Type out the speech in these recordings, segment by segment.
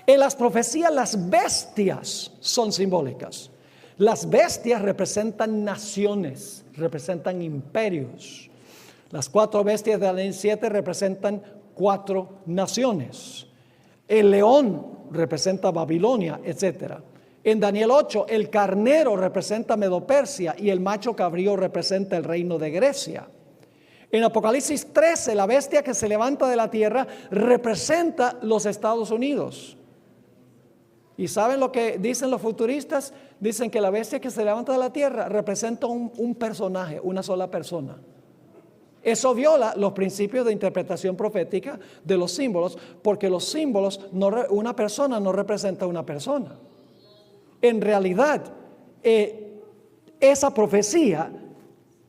En las profecías las bestias son simbólicas. Las bestias representan naciones, representan imperios. Las 4 bestias de Daniel 7 representan 4 naciones. El león representa Babilonia, etc. En Daniel 8, el carnero representa Medo-Persia y el macho cabrío representa el reino de Grecia. En Apocalipsis 13, la bestia que se levanta de la tierra representa los Estados Unidos. ¿Y saben lo que dicen los futuristas? Dicen que la bestia que se levanta de la tierra representa un personaje, una sola persona. Eso viola los principios de interpretación profética de los símbolos, porque los símbolos, una persona no representa una persona. En realidad, esa profecía,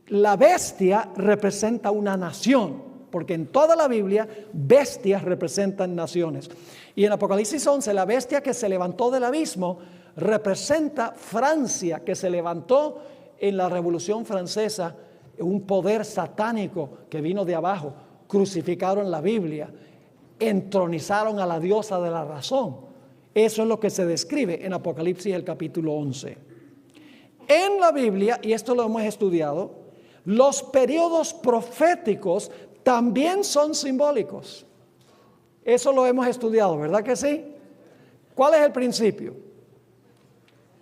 la bestia representa una nación, porque en toda la Biblia bestias representan naciones. Y en Apocalipsis 11, la bestia que se levantó del abismo representa Francia, que se levantó en la Revolución Francesa, un poder satánico que vino de abajo. Crucificaron la Biblia, entronizaron a la diosa de la razón. Eso es lo que se describe en Apocalipsis el capítulo 11. En la Biblia, y esto lo hemos estudiado, los periodos proféticos también son simbólicos. Eso lo hemos estudiado, ¿verdad que sí? ¿Cuál es el principio?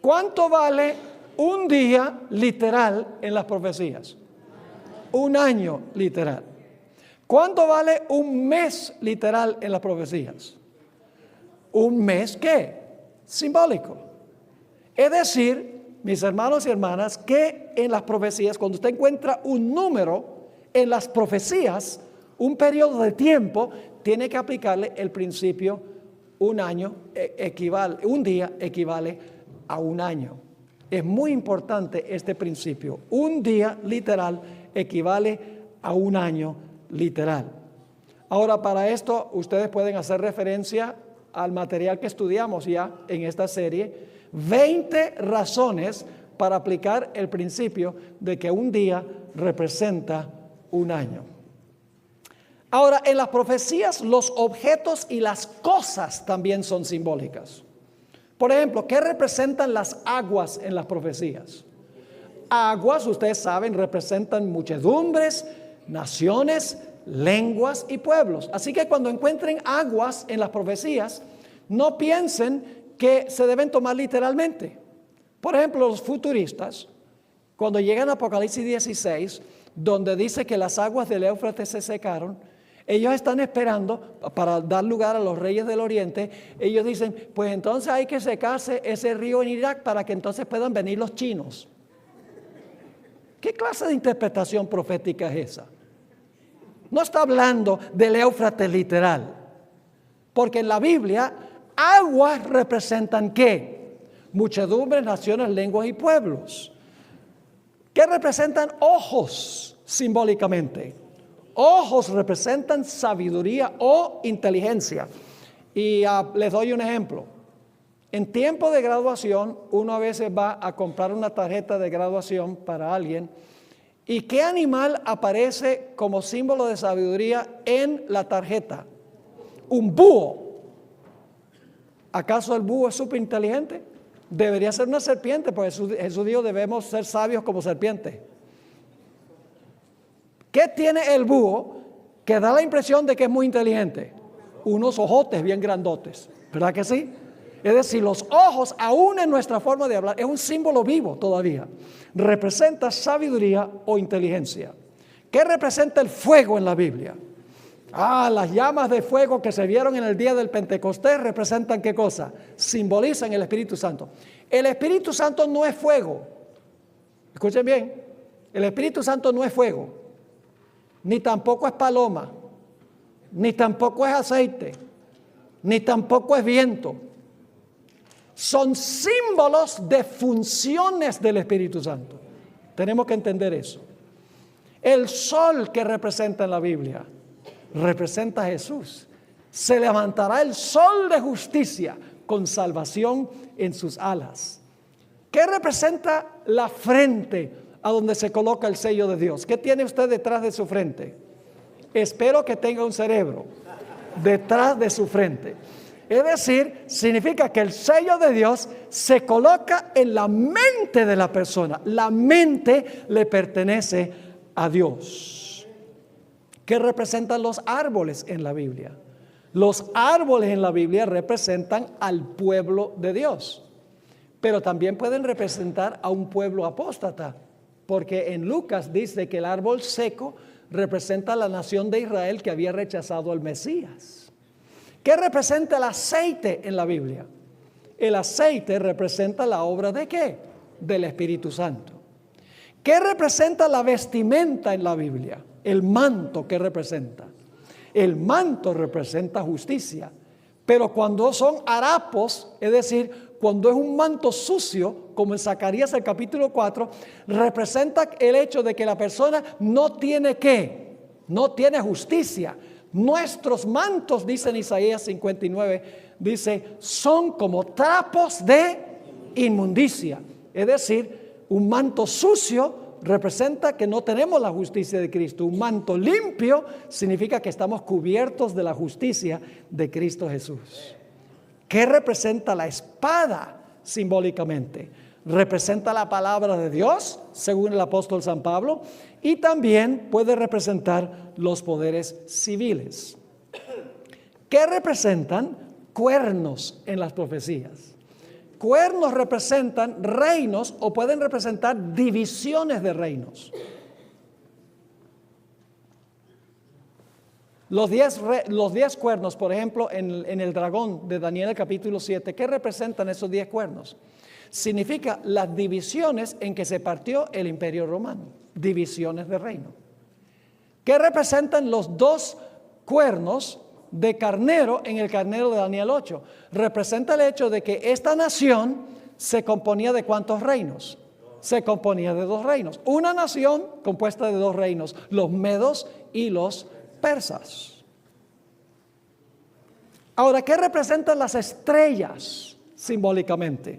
¿Cuánto vale un día literal en las profecías? Un año literal. ¿Cuánto vale un mes literal en las profecías? ¿Un mes qué? Simbólico. Es decir, mis hermanos y hermanas, que en las profecías, cuando usted encuentra un número en las profecías, un periodo de tiempo, tiene que aplicarle el principio: un año equivale, un día equivale a un año. Es muy importante este principio. Un día literal equivale a un año literal. Ahora, para esto ustedes pueden hacer referencia al material que estudiamos ya en esta serie, 20 razones para aplicar el principio de que un día representa un año. Ahora, en las profecías los objetos y las cosas también son simbólicas. Por ejemplo, ¿qué representan las aguas en las profecías? Aguas, ustedes saben, representan muchedumbres, naciones, lenguas y pueblos. Así que cuando encuentren aguas en las profecías, no piensen que se deben tomar literalmente. Por ejemplo, los futuristas, cuando llegan a Apocalipsis 16, donde dice que las aguas del Éufrates se secaron, ellos están esperando para dar lugar a los reyes del oriente. Ellos dicen, pues entonces hay que secarse ese río en Irak para que entonces puedan venir los chinos. ¿Qué clase de interpretación profética es esa? No está hablando del Éufrates literal, porque en la Biblia aguas representan ¿qué? Muchedumbres, naciones, lenguas y pueblos. ¿Qué representan ojos simbólicamente? Ojos representan sabiduría o inteligencia. Y les doy un ejemplo. En tiempo de graduación, uno a veces va a comprar una tarjeta de graduación para alguien. ¿Y qué animal aparece como símbolo de sabiduría en la tarjeta? Un búho. ¿Acaso el búho es súper inteligente? Debería ser una serpiente, porque Jesús dijo debemos ser sabios como serpientes. ¿Qué tiene el búho que da la impresión de que es muy inteligente? Unos ojotes bien grandotes, ¿verdad que sí? Es decir, los ojos, aún en nuestra forma de hablar, es un símbolo vivo todavía. Representa sabiduría o inteligencia. ¿Qué representa el fuego en la Biblia? Las llamas de fuego que se vieron en el día del Pentecostés representan ¿qué cosa? Simbolizan el Espíritu Santo. El Espíritu Santo no es fuego. Escuchen bien, el Espíritu Santo no es fuego, ni tampoco es paloma, ni tampoco es aceite, ni tampoco es viento. Son símbolos de funciones del Espíritu Santo. Tenemos que entender eso. El sol que representa en la Biblia representa a Jesús. Se levantará el sol de justicia con salvación en sus alas. ¿Qué representa la frente a donde se coloca el sello de Dios? ¿Qué tiene usted detrás de su frente? Espero que tenga un cerebro detrás de su frente. Es decir, significa que el sello de Dios se coloca en la mente de la persona. La mente le pertenece a Dios. ¿Qué representan los árboles en la Biblia? Los árboles en la Biblia representan al pueblo de Dios, pero también pueden representar a un pueblo apóstata, porque en Lucas dice que el árbol seco representa a la nación de Israel que había rechazado al Mesías. ¿Qué representa el aceite en la Biblia? El aceite representa la obra ¿de qué? Del Espíritu Santo. ¿Qué representa la vestimenta en la Biblia? El manto, ¿qué representa? El manto representa justicia, pero cuando son harapos, es decir, cuando es un manto sucio, como en Zacarías el capítulo 4, representa el hecho de que la persona no tiene ¿qué? No tiene justicia. Nuestros mantos, dice en Isaías 59, dice, son como trapos de inmundicia. Es decir, un manto sucio representa que no tenemos la justicia de Cristo. Un manto limpio significa que estamos cubiertos de la justicia de Cristo Jesús. ¿Qué representa la espada simbólicamente? Representa la palabra de Dios, según el apóstol San Pablo, y también puede representar los poderes civiles. ¿Qué representan? Cuernos en las profecías. Cuernos representan reinos o pueden representar divisiones de reinos. Los 10 cuernos, por ejemplo, en el dragón de Daniel capítulo 7, ¿qué representan esos 10 cuernos? Significa las divisiones en que se partió el imperio romano, divisiones de reino. ¿Qué representan los 2 cuernos de carnero en el carnero de Daniel 8? Representa el hecho de que esta nación se componía de ¿cuántos reinos? Se componía de 2 reinos. Una nación compuesta de 2 reinos, los medos y los persas. Ahora, ¿qué representan las estrellas simbólicamente?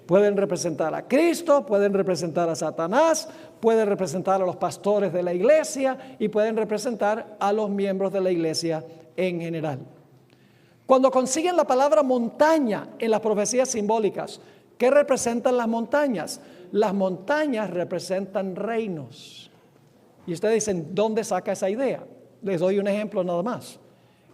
Pueden representar a Cristo, pueden representar a Satanás, pueden representar a los pastores de la iglesia y pueden representar a los miembros de la iglesia en general. Cuando consiguen la palabra montaña en las profecías simbólicas, ¿qué representan las montañas? Las montañas representan reinos. Y ustedes dicen, ¿dónde saca esa idea? Les doy un ejemplo nada más.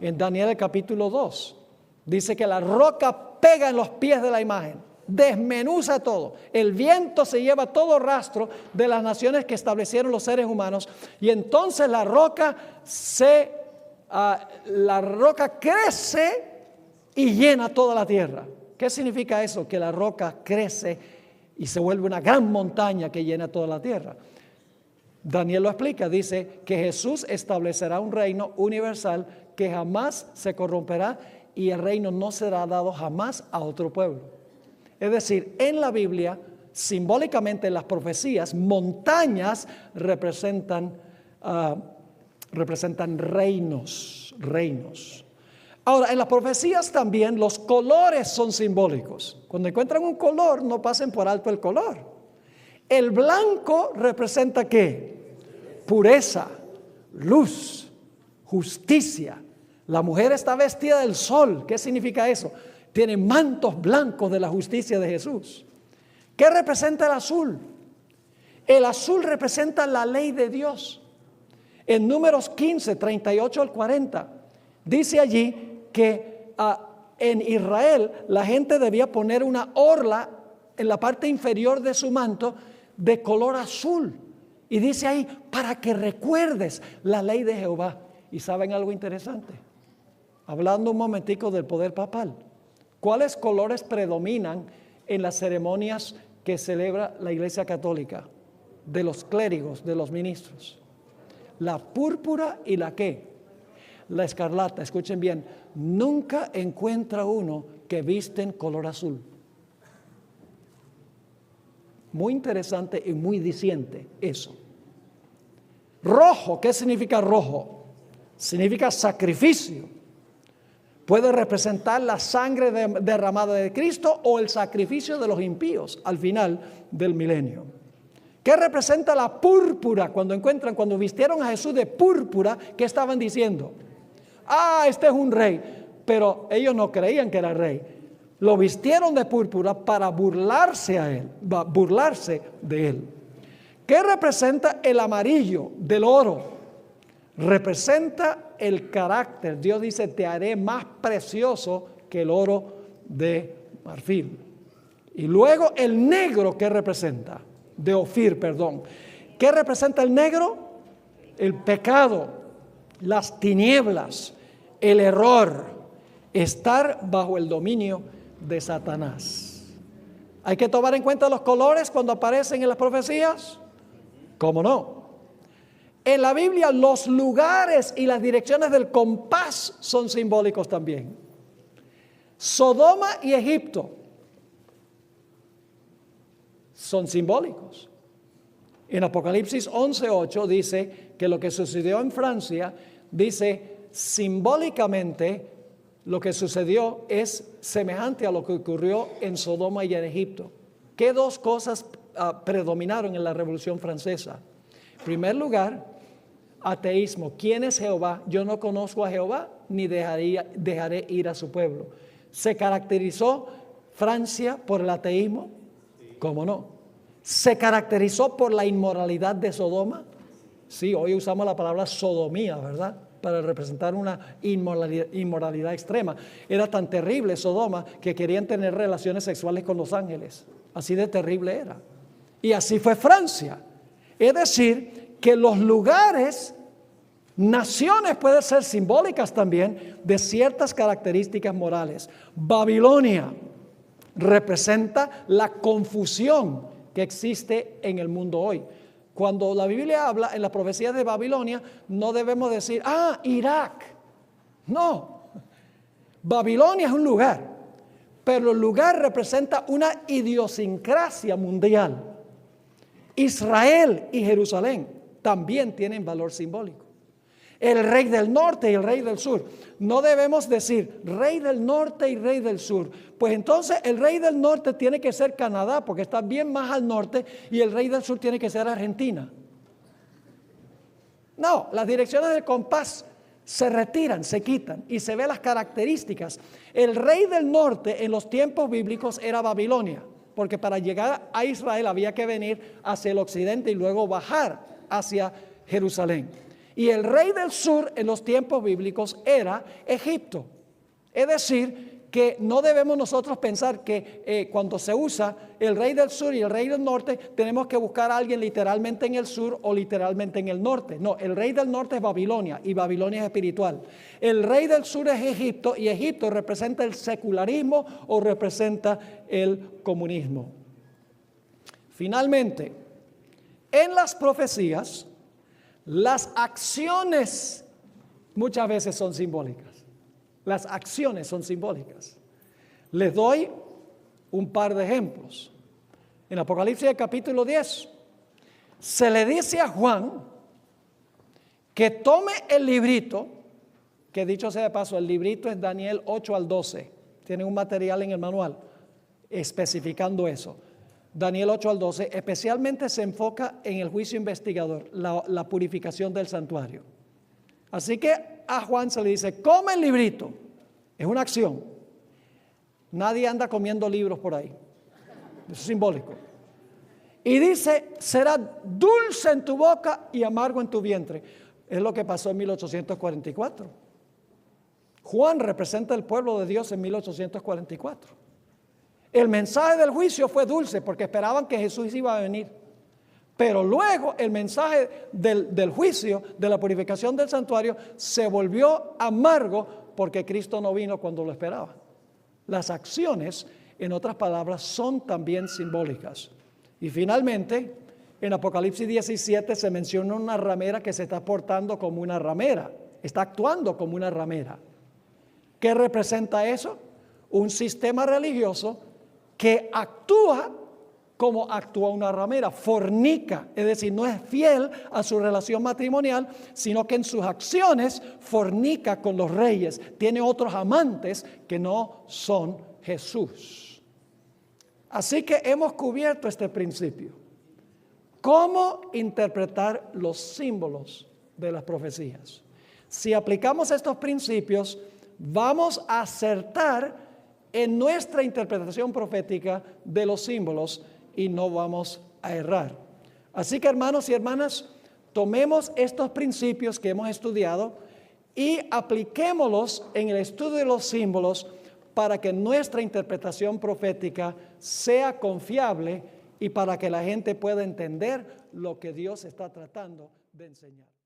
En Daniel capítulo 2, dice que la roca pega en los pies de la imagen, desmenuza todo. El viento se lleva todo rastro de las naciones que establecieron los seres humanos y entonces la roca crece y llena toda la tierra. ¿Qué significa eso? Que la roca crece y se vuelve una gran montaña que llena toda la tierra. Daniel lo explica, dice que Jesús establecerá un reino universal que jamás se corromperá y el reino no será dado jamás a otro pueblo. Es decir, en la Biblia, simbólicamente en las profecías, montañas representan reinos. Ahora, en las profecías también los colores son simbólicos. Cuando encuentran un color, no pasen por alto el color. El blanco representa ¿qué? Pureza, luz, justicia. La mujer está vestida del sol. ¿Qué significa eso? Tiene mantos blancos de la justicia de Jesús. ¿Qué representa el azul? El azul representa la ley de Dios. En Números 15, 38 al 40, dice allí que en Israel la gente debía poner una orla en la parte inferior de su manto de color azul. Y dice ahí, para que recuerdes la ley de Jehová. ¿Y saben algo interesante? Hablando un momentico del poder papal. ¿Cuáles colores predominan en las ceremonias que celebra la Iglesia Católica? De los clérigos, de los ministros. La púrpura y la ¿qué? La escarlata. Escuchen bien, nunca encuentra uno que visten color azul. Muy interesante y muy diciente eso. Rojo, ¿qué significa rojo? Significa sacrificio. Puede representar la sangre derramada de Cristo o el sacrificio de los impíos al final del milenio. ¿Qué representa la púrpura? Cuando vistieron a Jesús de púrpura, ¿qué estaban diciendo? Este es un rey. pero ellos no creían que era rey. Lo vistieron de púrpura para burlarse de él. ¿Qué representa el amarillo del oro? Representa el carácter. Dios dice, te haré más precioso que el oro de marfil. Y luego el negro, ¿qué representa? De Ofir, perdón. ¿Qué representa el negro? El pecado, las tinieblas, el error, estar bajo el dominio de Satanás. ¿Hay que tomar en cuenta los colores cuando aparecen en las profecías? ¿Cómo no? En la Biblia los lugares y las direcciones del compás son simbólicos también. Sodoma y Egipto son simbólicos. En Apocalipsis 11:8 dice que lo que sucedió en Francia, dice simbólicamente lo que sucedió es semejante a lo que ocurrió en Sodoma y en Egipto. ¿Qué dos cosas predominaron en la Revolución Francesa? En primer lugar, ateísmo. ¿Quién es Jehová? Yo no conozco a Jehová, ni dejaré ir a su pueblo. ¿Se caracterizó Francia por el ateísmo? ¿Cómo no? ¿Se caracterizó por la inmoralidad de Sodoma? Sí, hoy usamos la palabra sodomía, ¿verdad? Para representar una inmoralidad extrema. Era tan terrible Sodoma que querían tener relaciones sexuales con los ángeles. Así de terrible era. Y así fue Francia. Es decir, que los lugares, naciones pueden ser simbólicas también de ciertas características morales. Babilonia representa la confusión que existe en el mundo hoy. Cuando la Biblia habla en las profecías de Babilonia, no debemos decir, Irak. No, Babilonia es un lugar, pero el lugar representa una idiosincrasia mundial. Israel y Jerusalén también tienen valor simbólico. El rey del norte y el rey del sur. No debemos decir rey del norte y rey del sur. Pues entonces el rey del norte tiene que ser Canadá porque está bien más al norte, y el rey del sur tiene que ser Argentina. No, las direcciones del compás se retiran, se quitan y se ven las características. El rey del norte en los tiempos bíblicos era Babilonia, porque para llegar a Israel había que venir hacia el occidente y luego bajar hacia Jerusalén. Y el rey del sur en los tiempos bíblicos era Egipto. Es decir, que no debemos nosotros pensar que cuando se usa el rey del sur y el rey del norte, tenemos que buscar a alguien literalmente en el sur o literalmente en el norte. No, el rey del norte es Babilonia, y Babilonia es espiritual. El rey del sur es Egipto, y Egipto representa el secularismo o representa el comunismo. Finalmente, en las profecías, las acciones muchas veces son simbólicas. Las acciones son simbólicas. Les doy un par de ejemplos. En Apocalipsis capítulo 10, se le dice a Juan que tome el librito, que dicho sea de paso, el librito es Daniel 8 al 12. Tiene un material en el manual especificando eso. Daniel 8 al 12 especialmente se enfoca en el juicio investigador, la purificación del santuario. Así que a Juan se le dice, come el librito. Es una acción. Nadie anda comiendo libros por ahí. Eso es simbólico. Y dice, será dulce en tu boca y amargo en tu vientre. Es lo que pasó en 1844. Juan representa el pueblo de Dios en 1844. El mensaje del juicio fue dulce porque esperaban que Jesús iba a venir. Pero luego el mensaje del juicio, de la purificación del santuario, se volvió amargo porque Cristo no vino cuando lo esperaban. Las acciones, en otras palabras, son también simbólicas. Y finalmente, en Apocalipsis 17 se menciona una ramera que se está portando como una ramera, está actuando como una ramera. ¿Qué representa eso? Un sistema religioso que actúa como actúa una ramera, fornica, es decir, no es fiel a su relación matrimonial, sino que en sus acciones fornica con los reyes, tiene otros amantes que no son Jesús. Así que hemos cubierto este principio. ¿Cómo interpretar los símbolos de las profecías? Si aplicamos estos principios, vamos a acertar en nuestra interpretación profética de los símbolos y no vamos a errar. Así que, hermanos y hermanas, tomemos estos principios que hemos estudiado y apliquémoslos en el estudio de los símbolos para que nuestra interpretación profética sea confiable y para que la gente pueda entender lo que Dios está tratando de enseñar.